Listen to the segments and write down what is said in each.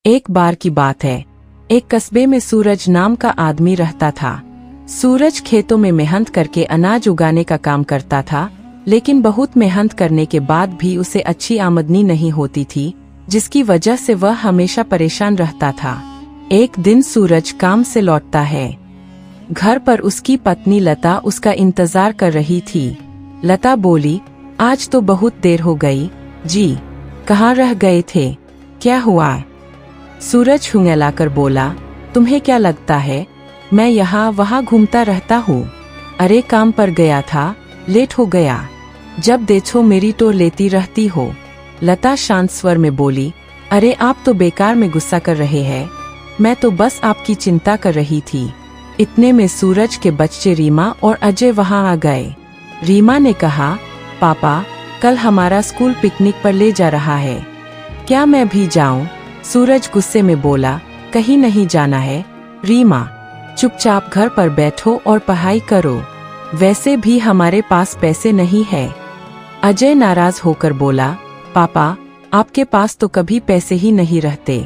एक बार की बात है, एक कस्बे में सूरज नाम का आदमी रहता था। सूरज खेतों में मेहनत करके अनाज उगाने का काम करता था, लेकिन बहुत मेहनत करने के बाद भी उसे अच्छी आमदनी नहीं होती थी, जिसकी वजह से वह हमेशा परेशान रहता था। एक दिन सूरज काम से लौटता है। घर पर उसकी पत्नी लता उसका इंतजार कर रही थी। लता बोली, आज तो बहुत देर हो गई जी, कहाँ रह गए थे, क्या हुआ? सूरज हुंगलाकर बोला, तुम्हें क्या लगता है मैं यहाँ वहाँ घूमता रहता हूँ? अरे काम पर गया था, लेट हो गया, जब देखो मेरी टोर लेती रहती हो। लता शांत स्वर में बोली, अरे आप तो बेकार में गुस्सा कर रहे हैं, मैं तो बस आपकी चिंता कर रही थी। इतने में सूरज के बच्चे रीमा और अजय वहाँ आ गए। रीमा ने कहा, पापा कल हमारा स्कूल पिकनिक पर ले जा रहा है, क्या मैं भी जाऊं? सूरज गुस्से में बोला, कहीं नहीं जाना है रीमा, चुपचाप घर पर बैठो और पढ़ाई करो, वैसे भी हमारे पास पैसे नहीं है। अजय नाराज होकर बोला, पापा आपके पास तो कभी पैसे ही नहीं रहते,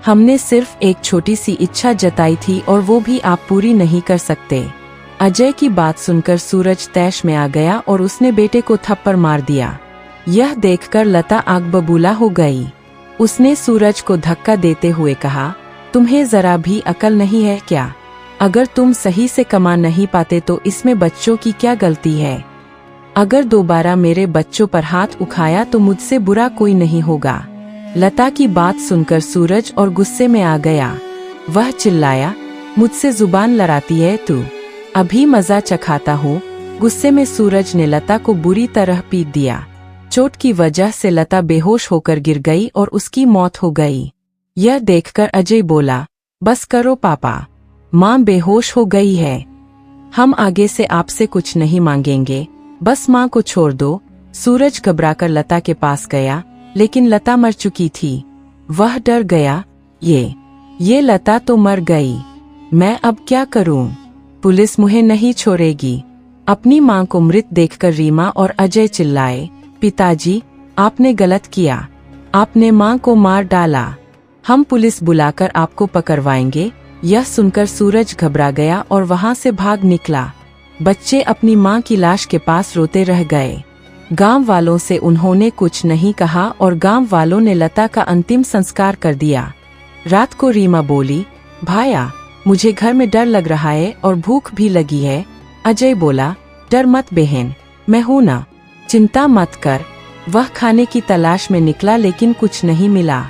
हमने सिर्फ एक छोटी सी इच्छा जताई थी और वो भी आप पूरी नहीं कर सकते। अजय की बात सुनकर सूरज तैश में आ गया और उसने बेटे को थप्पड़ मार दिया। यह देखकर लता आग बबूला हो गई। उसने सूरज को धक्का देते हुए कहा, तुम्हें जरा भी अकल नहीं है क्या? अगर तुम सही से कमा नहीं पाते तो इसमें बच्चों की क्या गलती है? अगर दोबारा मेरे बच्चों पर हाथ उठाया तो मुझसे बुरा कोई नहीं होगा। लता की बात सुनकर सूरज और गुस्से में आ गया। वह चिल्लाया, मुझसे जुबान लड़ाती है तू, अभी मजा चखाता हूँ। गुस्से में सूरज ने लता को बुरी तरह पीट दिया। चोट की वजह से लता बेहोश होकर गिर गई और उसकी मौत हो गई। यह देखकर अजय बोला, बस करो पापा, माँ बेहोश हो गई है, हम आगे से आपसे कुछ नहीं मांगेंगे, बस माँ को छोड़ दो। सूरज घबराकर लता के पास गया, लेकिन लता मर चुकी थी। वह डर गया, ये लता तो मर गई, मैं अब क्या करूं? पुलिस मुझे नहीं छोड़ेगी। अपनी मां को मृत देखकर रीमा और अजय चिल्लाए, पिताजी आपने गलत किया, आपने मां को मार डाला, हम पुलिस बुलाकर आपको पकड़वाएंगे। यह सुनकर सूरज घबरा गया और वहां से भाग निकला। बच्चे अपनी मां की लाश के पास रोते रह गए। गांव वालों से उन्होंने कुछ नहीं कहा और गांव वालों ने लता का अंतिम संस्कार कर दिया। रात को रीमा बोली, भाया मुझे घर में डर लग रहा है और भूख भी लगी है। अजय बोला, डर मत बहन, मैं हूं ना, चिंता मत कर। वह खाने की तलाश में निकला लेकिन कुछ नहीं मिला।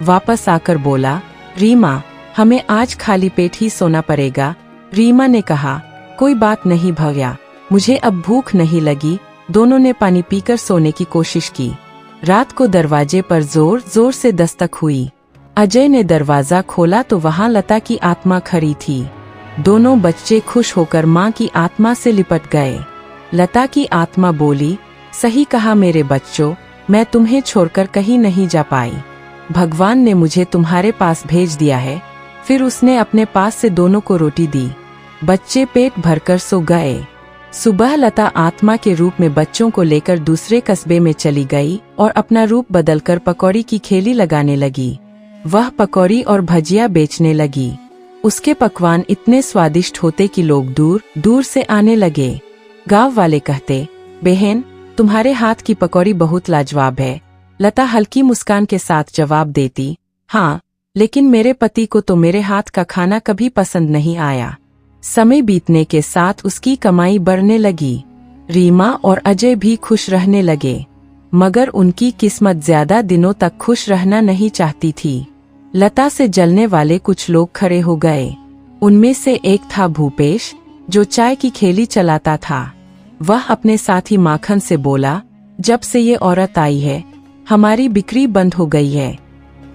वापस आकर बोला, रीमा हमें आज खाली पेट ही सोना पड़ेगा। रीमा ने कहा, कोई बात नहीं भैया, मुझे अब भूख नहीं लगी। दोनों ने पानी पीकर सोने की कोशिश की। रात को दरवाजे पर जोर जोर से दस्तक हुई। अजय ने दरवाजा खोला तो वहां लता की आत्मा खड़ी थी। दोनों बच्चे खुश होकर मां की आत्मा से लिपट गए। लता की आत्मा बोली, सही कहा मेरे बच्चों, मैं तुम्हें छोड़कर कहीं नहीं जा पाई, भगवान ने मुझे तुम्हारे पास भेज दिया है। फिर उसने अपने पास से दोनों को रोटी दी। बच्चे पेट भरकर सो गए। सुबह लता आत्मा के रूप में बच्चों को लेकर दूसरे कस्बे में चली गई और अपना रूप बदलकर पकौड़ी की ठेली लगाने लगी। वह पकौड़ी और भजिया बेचने लगी। उसके पकवान इतने स्वादिष्ट होते कि लोग दूर दूर से आने लगे। गांव वाले कहते, बहन तुम्हारे हाथ की पकौड़ी बहुत लाजवाब है। लता हल्की मुस्कान के साथ जवाब देती, हाँ, लेकिन मेरे पति को तो मेरे हाथ का खाना कभी पसंद नहीं आया। समय बीतने के साथ उसकी कमाई बढ़ने लगी। रीमा और अजय भी खुश रहने लगे, मगर उनकी किस्मत ज्यादा दिनों तक खुश रहना नहीं चाहती थी। लता से जलने वाले कुछ लोग खड़े हो गए। उनमें से एक था भूपेश, जो चाय की ठेली चलाता था। वह अपने साथी माखन से बोला, जब से ये औरत आई है हमारी बिक्री बंद हो गई है,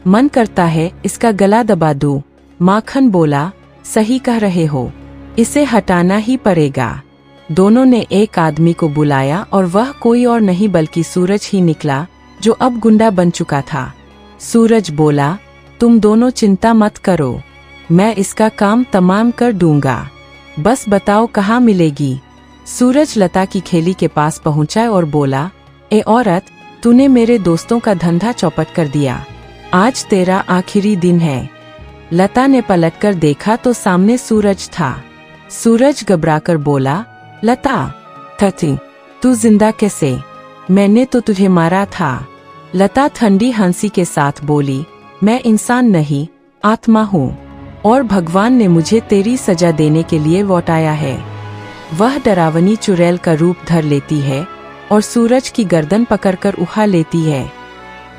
मन करता है इसका गला दबा दूं। माखन बोला, सही कह रहे हो, इसे हटाना ही पड़ेगा। दोनों ने एक आदमी को बुलाया और वह कोई और नहीं बल्कि सूरज ही निकला, जो अब गुंडा बन चुका था। सूरज बोला, तुम दोनों चिंता मत करो, मैं इसका काम तमाम कर दूंगा, बस बताओ कहाँ मिलेगी। सूरज लता की ठेली के पास पहुंचा और बोला, ए औरत, तूने मेरे दोस्तों का धंधा चौपट कर दिया। आज तेरा आखिरी दिन है। लता ने पलटकर देखा तो सामने सूरज था। सूरज घबराकर बोला, लता थी, तू जिंदा कैसे? मैंने तो तुझे मारा था। लता ठंडी हंसी के साथ बोली, मैं इंसान नहीं, आत्मा हूँ, और भगवान ने मुझे तेरी सजा देने के लिए लौटाया है। वह डरावनी चुड़ैल का रूप धर लेती है और सूरज की गर्दन पकड़कर उठा लेती है।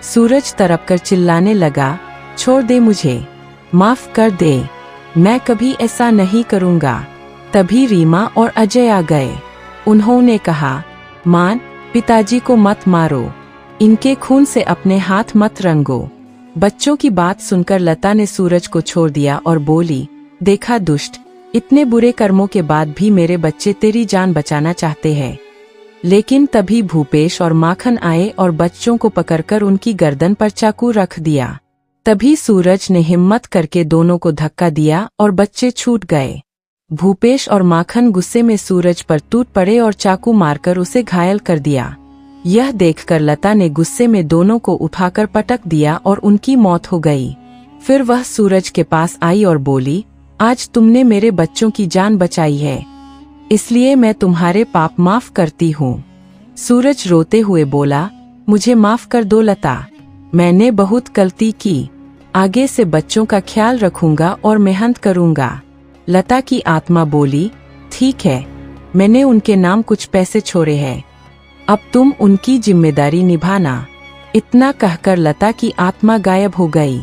सूरज तड़पकर चिल्लाने लगा, छोड़ दे मुझे, माफ कर दे, मैं कभी ऐसा नहीं करूँगा। तभी रीमा और अजय आ गए। उन्होंने कहा, मां, पिताजी को मत मारो, इनके खून से अपने हाथ मत रंगो। बच्चों की बात सुनकर लता ने सूरज को छोड़ दिया और बोली, देखा दुष्ट, इतने बुरे कर्मों के बाद भी मेरे बच्चे तेरी जान बचाना चाहते हैं। लेकिन तभी भूपेश और माखन आए और बच्चों को पकड़कर उनकी गर्दन पर चाकू रख दिया। तभी सूरज ने हिम्मत करके दोनों को धक्का दिया और बच्चे छूट गए। भूपेश और माखन गुस्से में सूरज पर टूट पड़े और चाकू मारकर उसे घायल कर दिया। यह देखकर लता ने गुस्से में दोनों को उठाकर पटक दिया और उनकी मौत हो गई। फिर वह सूरज के पास आई और बोली, आज तुमने मेरे बच्चों की जान बचाई है, इसलिए मैं तुम्हारे पाप माफ करती हूँ। सूरज रोते हुए बोला, मुझे माफ कर दो लता, मैंने बहुत गलती की, आगे से बच्चों का ख्याल रखूंगा और मेहनत करूंगा। लता की आत्मा बोली, ठीक है, मैंने उनके नाम कुछ पैसे छोड़े हैं, अब तुम उनकी जिम्मेदारी निभाना। इतना कहकर लता की आत्मा गायब हो गई।